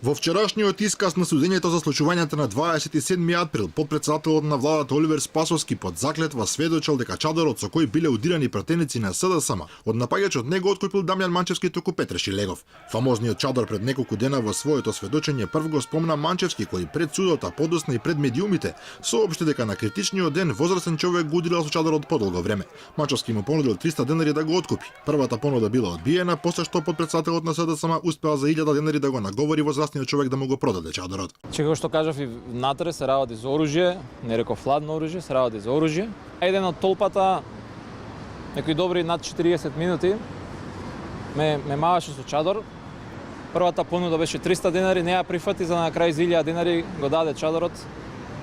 Во вчерашниот исказ на судењето за случувањето на 27 април, потпредседателот на владата Оливер Спасовски под заклетва сведочел дека чадорот со кој биле удирани пратеници на СДСМ од напаѓачот не го откупил Дамјан Манчевски, туку Петре Шилегов. Фамозниот чадор пред неколку дена во своето сведочење прв го спомна Манчевски, кој пред судот, а подосна и пред медиумите, соопшти дека на критичниот ден возрастен човек го удирал со чадорот подолго време. Манчевски му понудил 300 денари да го откупи. Првата понуда била одбиена, после што потпредседателот на СДСМ успеал за 1000 денари да го наговори возрастниот човек да му го продаде чадорот. Како што кажав и внатре, се работи за оружје, не реков ладно оружје, се работи за оружје. Еден од толпата, некои добри над 40 минути, ме маваше со чадор. Првата понуда беше 300 денари, не ја прифати, за на крај за 1000 денари го даде чадорот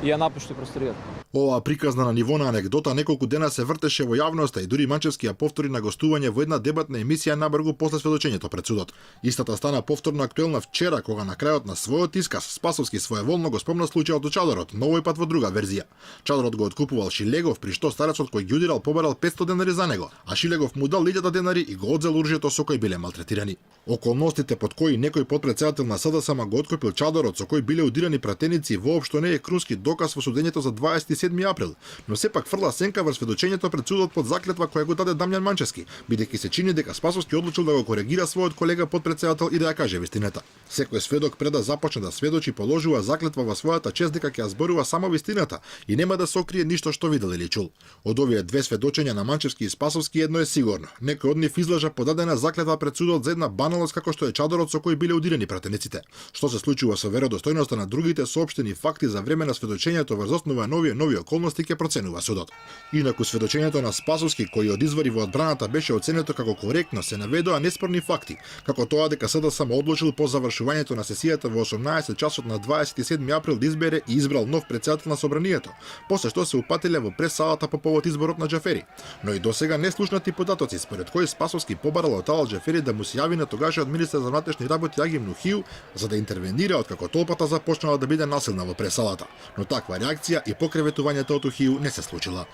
и ја напушти просторијата. Ова приказна на ниво на анегдота неколку дена се вртеше во јавноста и дури Манчевски ја повтори на гостување во една дебатна емисија набргу после сведочењето пред судот. Истата стана повторно актуелна вчера, кога на крајот на својот исказ Спасовски своеволно го спомна случајот од чадорот, но овој пат во друга верзија. Чадорот го откупувал Шилегов, при што старецот кој ги удирал побарал 500 денари за него, а Шилегов му дал 1000 денари и го одзел оружјето со кој биле малтретирани. Околностите под кои некој потпредседател на СДСМ го откупил чадорот со кој биле удирани пратеници воопшто не е круски доказ во судењето за 27 април, но сепак фрла сенка врз сведочењето пред судот под заклетва која го даде Дамјан Манчевски, бидејќи се чини дека Спасовски одлучил да го коригира својот колега потпредседател и да ја каже вистината. Секој сведок пред да започне да сведочи положува заклетва во својата чест дека ќе ја зборува само вистината и нема да се окрие ништо што видел или чул. Од овие две сведочења на Манчевски и Спасовски едно е сигурно. Некој од нив излажа подадена заклетва пред судот за една баналност како што е чадорот со кој биле удирани пратениците. Што се случува со веродостојноста на другите соопштени факти за време на сведочењето врз основа на нови околности ќе проценува судот. Инаку сведочењето на Спасовски, кој од извори во одбраната беше оценето како коректно, се наведоа неспорни факти, како тоа дека СДСМ одлучил по завршувањето на сесијата во 18 часот на 27 април да избере и избрал нов претседател на собранието, после што се упателе во пресалата по повод изборот на Џафери. Но и досега неслушнати податоци според кои Спасовски побарал од Ал Џафери да му се јави на тогашниот министер за внатрешни работи Агим Нухију за да интервенира откако толпата започнала да биде насилна во пресалата. Но таква реакција и покреветувањето од Ухију не се случила.